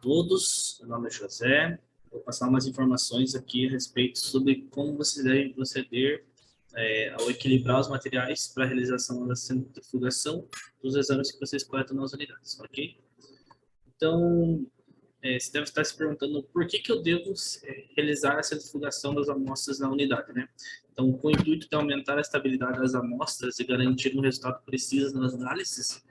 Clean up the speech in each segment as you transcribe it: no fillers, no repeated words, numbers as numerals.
todos, meu nome é José. Vou passar umas informações aqui a respeito sobre como vocês devem proceder ao equilibrar os materiais para a realização da centrifugação dos exames que vocês coletam nas unidades, ok? Então, você deve estar se perguntando por que eu devo realizar a centrifugação das amostras na unidade, né? Então, com o intuito de aumentar a estabilidade das amostras e garantir um resultado preciso nas análises,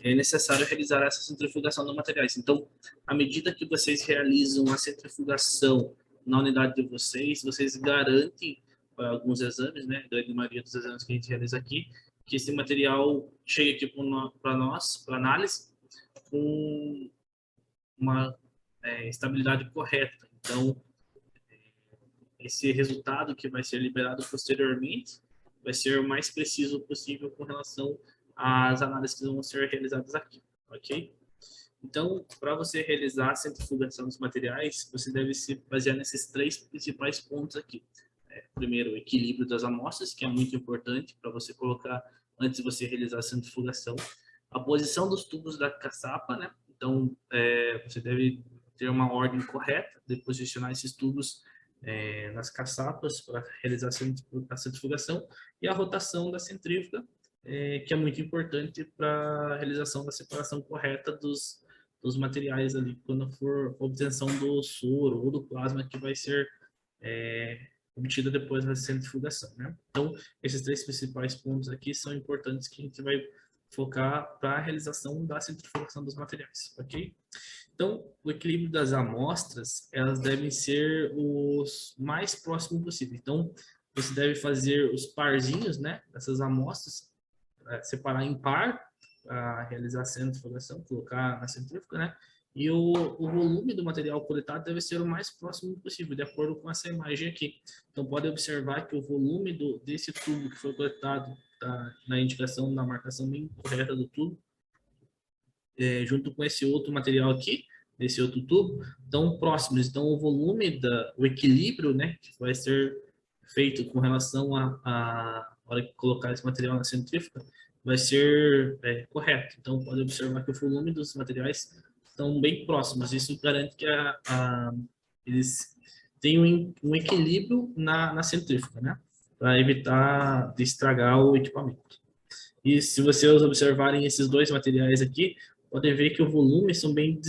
é necessário realizar essa centrifugação dos materiais. Então, à medida que vocês realizam a centrifugação na unidade de vocês, vocês garantem para alguns exames, né, a grande maioria dos exames que a gente realiza aqui, que esse material chegue aqui para nós, para análise, com uma estabilidade correta. Então, esse resultado que vai ser liberado posteriormente vai ser o mais preciso possível com relação às análises que vão ser realizadas aqui, ok? Então, para você realizar a centrifugação dos materiais, você deve se basear nesses três principais pontos aqui. Primeiro, o equilíbrio das amostras, que é muito importante para você colocar antes de você realizar a centrifugação. A posição dos tubos da caçapa, né? Então, você deve ter uma ordem correta de posicionar esses tubos nas caçapas para realizar a centrifugação, e a rotação da centrífuga, que é muito importante para a realização da separação correta dos materiais ali, quando for a obtenção do soro ou do plasma que vai ser obtida depois da centrifugação, né? Então, esses três principais pontos aqui são importantes que a gente vai focar para a realização da centrifugação dos materiais, ok? Então, o equilíbrio das amostras, elas devem ser os mais próximos possível. Então, você deve fazer os parzinhos, né, dessas amostras, separar em par, para realizar a centrifugação, colocar na centrífuga, né? E o volume do material coletado deve ser o mais próximo possível, de acordo com essa imagem aqui. Então, pode observar que o volume desse tubo que foi coletado, tá na indicação, na marcação bem correta do tubo, junto com esse outro material aqui, desse outro tubo, estão próximos. Então, o volume, o equilíbrio, né, que vai ser feito com relação a hora que colocar esse material na centrífuga, vai ser correto. Então, pode observar que o volume dos materiais estão bem próximos. Isso garante que eles tenham um equilíbrio na centrífuga, né, para evitar de estragar o equipamento. E se vocês observarem esses dois materiais aqui, podem ver que o volume são bem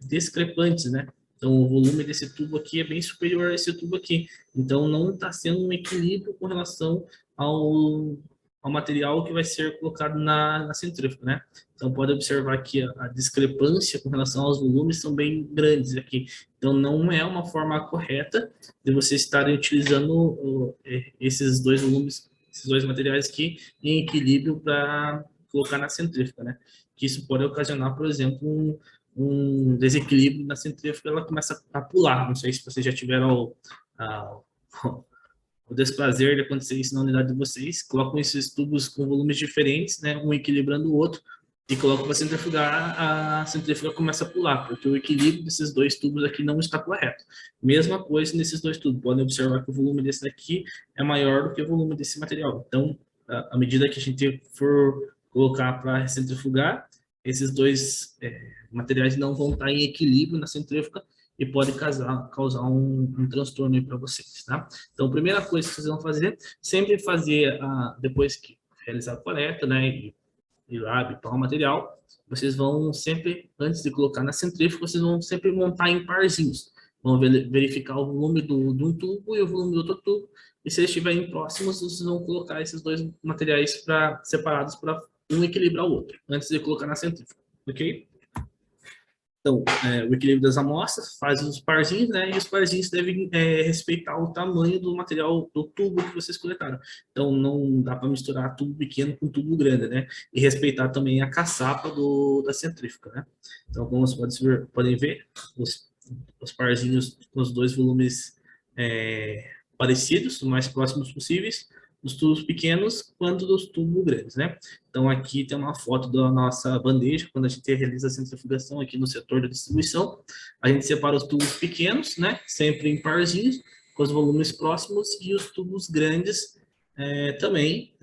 discrepantes, né? Então, o volume desse tubo aqui é bem superior a esse tubo aqui. Então, não está sendo um equilíbrio com relação ao material que vai ser colocado na centrífuga, né? Então, pode observar que a discrepância com relação aos volumes são bem grandes aqui. Então, não é uma forma correta de vocês estarem utilizando esses dois volumes, esses dois materiais aqui em equilíbrio para colocar na centrífuga, né? Que isso pode ocasionar, por exemplo, um desequilíbrio na centrífuga, ela começa a pular. Não sei se vocês já tiveram o desprazer de acontecer isso na unidade de vocês. Colocam esses tubos com volumes diferentes, né? Um equilibrando o outro, e colocam para centrifugar, a centrífuga começa a pular, porque o equilíbrio desses dois tubos aqui não está correto. Mesma coisa nesses dois tubos. Podem observar que o volume desse daqui é maior do que o volume desse material. Então, à medida que a gente for colocar para centrifugar, esses dois materiais não vão estar em equilíbrio na centrífuga e pode causar um transtorno para vocês, tá? Então, a primeira coisa que vocês vão fazer, sempre fazer, depois que realizar a coleta, né, e lá bipar o material, vocês vão sempre, antes de colocar na centrífuga, vocês vão sempre montar em parzinhos. Vão verificar o volume de um tubo e o volume do outro tubo, e se eles estiverem próximos, vocês vão colocar esses dois materiais separados para um equilibrar o outro, antes de colocar na centrífuga, ok? Então, o equilíbrio das amostras faz os parzinhos, né? E os parzinhos devem respeitar o tamanho do material, do tubo que vocês coletaram. Então, não dá para misturar tubo pequeno com tubo grande, né? E respeitar também a caçapa da centrífuga, né? Então, como vocês podem ver, os parzinhos com os dois volumes parecidos, o mais próximos possíveis, dos tubos pequenos quanto dos tubos grandes, né? Então, aqui tem uma foto da nossa bandeja, quando a gente realiza a centrifugação aqui no setor da distribuição. A gente separa os tubos pequenos, né? Sempre em parzinhos, com os volumes próximos, e os tubos grandes também,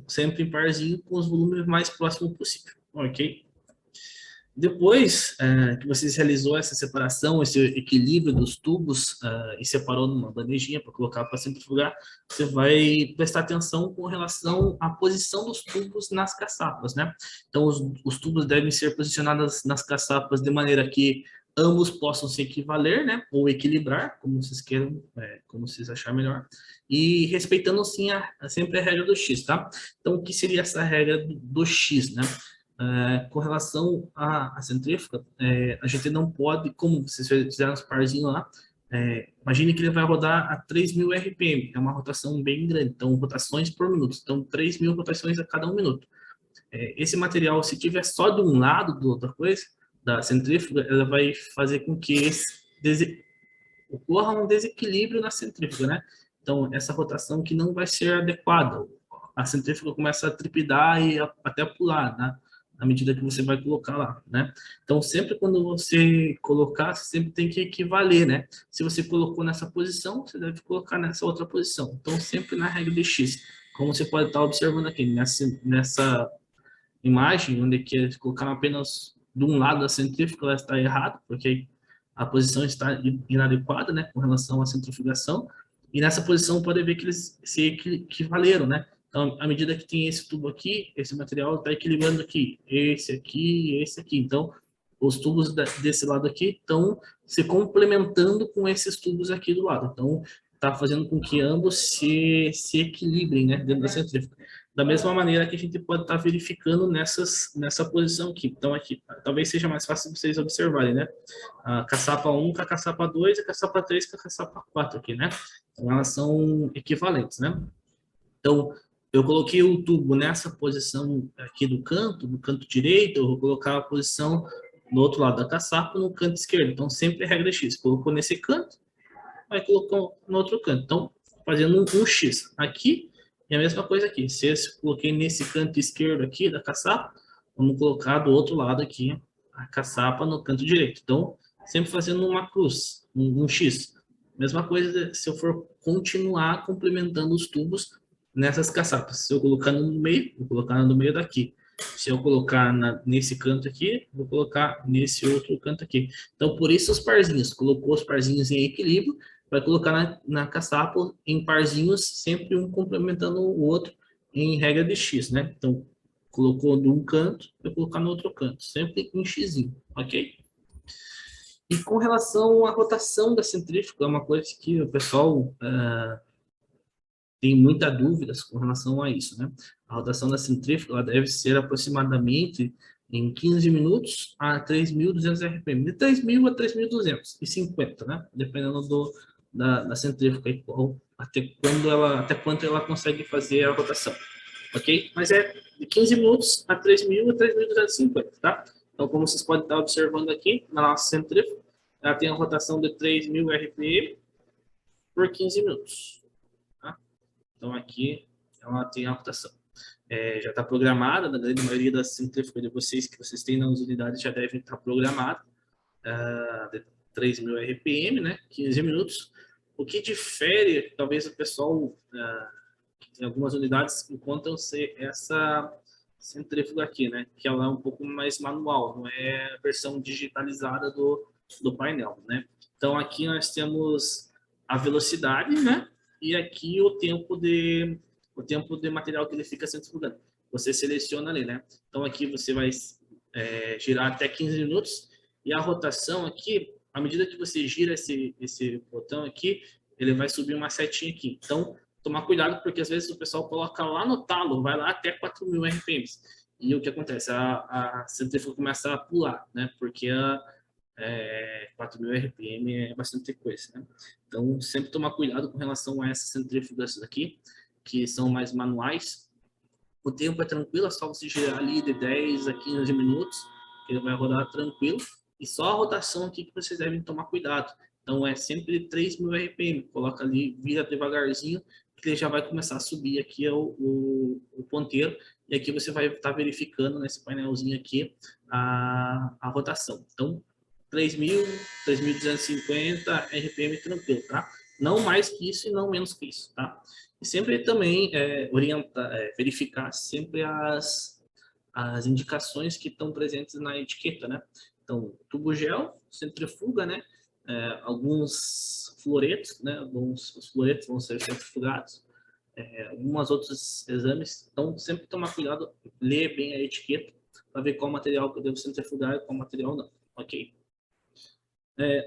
sempre em parzinho, com os volumes mais próximos possível, ok? Depois que você realizou essa separação, esse equilíbrio dos tubos e separou numa bandejinha para colocar para centrifugar, você vai prestar atenção com relação à posição dos tubos nas caçapas, né? Então, os tubos devem ser posicionados nas caçapas de maneira que ambos possam se equivaler, né? Ou equilibrar, como vocês queiram, como vocês acharem melhor, e respeitando, sim, sempre a regra do X, tá? Então, o que seria essa regra do X, né? Com relação à centrífuga, a gente não pode, como vocês fizeram os parzinhos lá, imagine que ele vai rodar a 3.000 RPM, é uma rotação bem grande, então rotações por minuto, então 3.000 rotações a cada 1 minuto. Esse material, se tiver só de um lado da coisa, da centrífuga, ela vai fazer com que ocorra um desequilíbrio na centrífuga, né? Então, essa rotação que não vai ser adequada, a centrífuga começa a trepidar e até pular, né? À medida que você vai colocar lá, né? Então, sempre quando você colocar, você sempre tem que equivaler, né? Se você colocou nessa posição, você deve colocar nessa outra posição. Então, sempre na regra de X. Como você pode estar observando aqui, nessa imagem, onde que colocar apenas de um lado da centrífuga, ela está errada, porque a posição está inadequada, né, com relação à centrifugação, e nessa posição pode ver que eles se equivaleram, né? Então, à medida que tem esse tubo aqui, esse material está equilibrando aqui, esse aqui e esse aqui. Então, os tubos desse lado aqui estão se complementando com esses tubos aqui do lado. Então, está fazendo com que ambos se equilibrem, né, dentro da centrífuga. Da mesma maneira que a gente pode estar verificando nessa posição aqui. Então, aqui, talvez seja mais fácil vocês observarem, né? A caçapa 1 com a caçapa 2 e a caçapa 3 com a caçapa 4 aqui, né? Então, elas são equivalentes, né? Então, eu coloquei o tubo nessa posição aqui no canto direito, eu vou colocar a posição do outro lado da caçapa no canto esquerdo. Então, sempre é regra X. Colocou nesse canto, vai colocar no outro canto. Então, fazendo um X aqui, e a mesma coisa aqui. Se eu coloquei nesse canto esquerdo aqui da caçapa, vamos colocar do outro lado aqui a caçapa no canto direito. Então, sempre fazendo uma cruz, um X. Mesma coisa se eu for continuar complementando os tubos nessas caçapas. Se eu colocar no meio, vou colocar no meio daqui. Se eu colocar nesse canto aqui, vou colocar nesse outro canto aqui. Então, por isso os parzinhos. Colocou os parzinhos em equilíbrio, vai colocar na caçapa em parzinhos, sempre um complementando o outro em regra de X, né? Então, colocou de um canto, vai colocar no outro canto, sempre em X, ok? E com relação à rotação da centrífuga, é uma coisa que o pessoal tem muitas dúvidas com relação a isso, né? A rotação da centrífuga ela deve ser aproximadamente em 15 minutos a 3.200 RPM, de 3.000 a 3.250, né? Dependendo da centrífuga, até quanto ela consegue fazer a rotação, ok? Mas é de 15 minutos a 3.000 a 3.250, tá? Então, como vocês podem estar observando aqui, na nossa centrífuga, ela tem a rotação de 3.000 RPM por 15 minutos. Então, aqui ela tem a rotação. Já está programada, na grande maioria das centrífugas de vocês que vocês têm nas unidades já devem estar programada, de 3.000 RPM, né? 15 minutos. O que difere, talvez o pessoal, em algumas unidades, encontram ser essa centrífuga aqui, né? Que ela é um pouco mais manual, não é a versão digitalizada do painel, né? Então, aqui nós temos a velocidade, né? E aqui o tempo de material que ele fica centrifugando. Você seleciona ali, né? Então, aqui você vai girar até 15 minutos e a rotação aqui, à medida que você gira esse botão aqui, ele vai subir uma setinha aqui. Então, tomar cuidado, porque às vezes o pessoal coloca lá no talo, vai lá até 4.000 RPM. E o que acontece? A centrífuga começa a pular, né? Porque 4.000 RPM é bastante coisa, né? Então, sempre tomar cuidado com relação a essas centrífugas aqui, que são mais manuais. O tempo é tranquilo, é só você girar ali de 10 a 15 minutos, que ele vai rodar tranquilo. E só a rotação aqui que vocês devem tomar cuidado. Então, é sempre 3.000 RPM. Coloca ali, vira devagarzinho, que ele já vai começar a subir aqui o ponteiro. E aqui você vai estar verificando nesse painelzinho aqui a rotação. Então, 3.000, 3.250 RPM tranquilo, tá? Não mais que isso e não menos que isso, tá? E sempre também verificar sempre as indicações que estão presentes na etiqueta, né? Então, tubo gel, centrifuga, né? Alguns fluoretos, né? Os fluoretos vão ser centrifugados. Alguns outros exames. Então, sempre tomar cuidado, ler bem a etiqueta para ver qual material que eu devo centrifugar e qual material não, ok?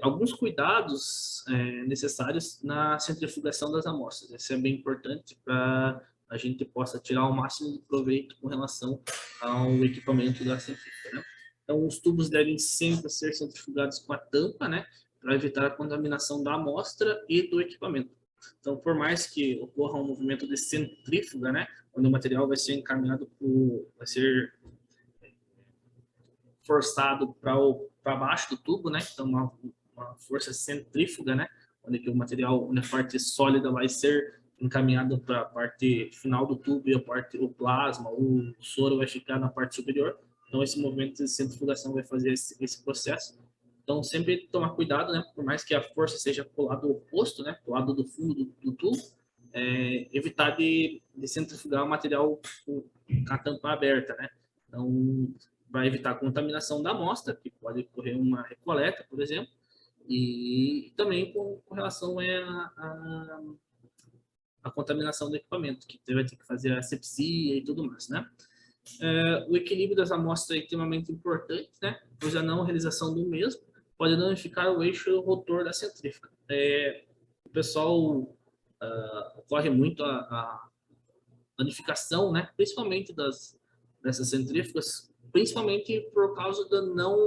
Alguns cuidados necessários na centrifugação das amostras. Isso é bem importante para a gente possa tirar o máximo de proveito com relação ao equipamento da centrífuga, né? Então, os tubos devem sempre ser centrifugados com a tampa, né, para evitar a contaminação da amostra e do equipamento. Então, por mais que ocorra um movimento de centrífuga, né, onde o material vai ser encaminhado vai ser forçado para baixo do tubo, né? Então, uma força centrífuga, né? Onde que o material, onde a parte sólida vai ser encaminhada para a parte final do tubo e o plasma, o soro vai ficar na parte superior. Então, esse movimento de centrifugação vai fazer esse processo. Então, sempre tomar cuidado, né? Por mais que a força seja para o lado oposto, né? Para o lado do fundo do tubo, evitar de centrifugar o material com a tampa aberta, né? Então, vai evitar a contaminação da amostra, que pode ocorrer uma recoleta, por exemplo, e também com relação à contaminação do equipamento, que vai ter que fazer a asepsia e tudo mais, né? O equilíbrio das amostras é extremamente importante, né? Pois a não realização do mesmo pode danificar o eixo rotor da centrífuga. O pessoal ocorre muito a danificação, né? Principalmente dessas centrífugas, principalmente por causa da não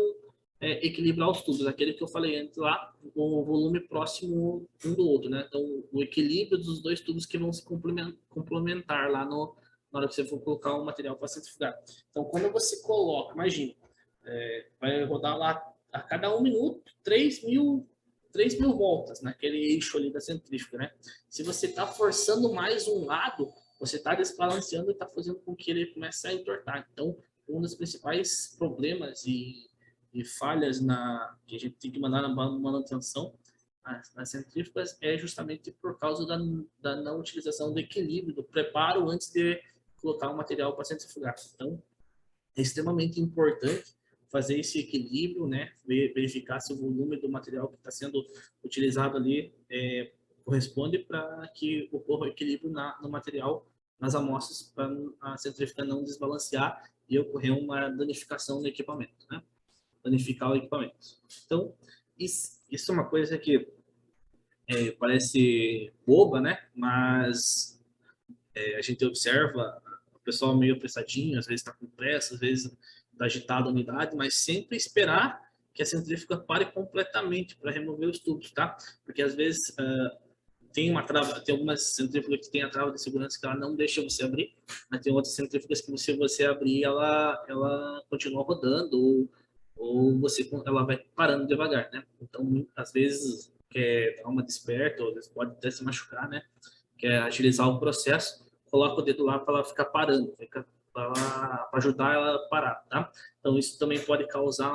equilibrar os tubos, aquele que eu falei antes lá, o volume próximo um do outro, né? Então, o equilíbrio dos dois tubos que vão se complementar lá na hora que você for colocar o material para centrifugar. Então, quando você coloca, imagina, vai rodar lá a cada 1 minuto 3.000 voltas naquele eixo ali da centrífuga, né? Se você está forçando mais um lado, você está desbalanceando e está fazendo com que ele comece a entortar. Então, um dos principais problemas e falhas que a gente tem que mandar na manutenção nas centrífugas é justamente por causa da não utilização do equilíbrio, do preparo antes de colocar o material para centrifugar. Então, é extremamente importante fazer esse equilíbrio, né? Verificar se o volume do material que está sendo utilizado ali corresponde para que ocorra o equilíbrio no material, nas amostras, para a centrífuga não desbalancear e ocorrer uma danificação do equipamento, né? Danificar o equipamento. Então, isso é uma coisa que parece boba, né? Mas a gente observa o pessoal meio apressadinho, às vezes está com pressa, às vezes está agitado a unidade, mas sempre esperar que a centrífuga pare completamente para remover os tubos, tá? Porque às vezes tem uma trava, tem algumas centrífugas que tem a trava de segurança que ela não deixa você abrir, mas tem outras centrífugas que se você abrir, ela continua rodando ou ela vai parando devagar, né? Então, às vezes, quer dar uma desperta, ou às vezes pode até se machucar, né? Quer agilizar o processo, coloca o dedo lá para ela ficar parando, para ajudar ela a parar, tá? Então, isso também pode causar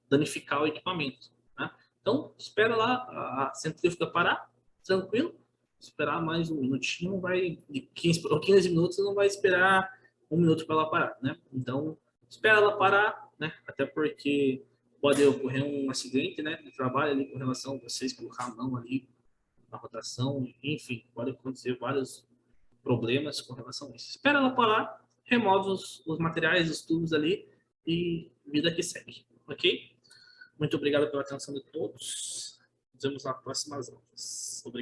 danificar o equipamento, tá? Então, espera lá a centrífuga parar, tranquilo, esperar mais um minutinho, vai de 15 minutos, não vai esperar 1 minuto para ela parar, né? Então, espera ela parar, né? Até porque pode ocorrer um acidente, né, de trabalho ali com relação a vocês colocar a mão ali na rotação, enfim, pode acontecer vários problemas com relação a isso. Espera ela parar, remove os materiais, os tubos ali e vida que segue, ok? Muito obrigado pela atenção de todos. Nos vemos nas próximas aulas. Obrigado.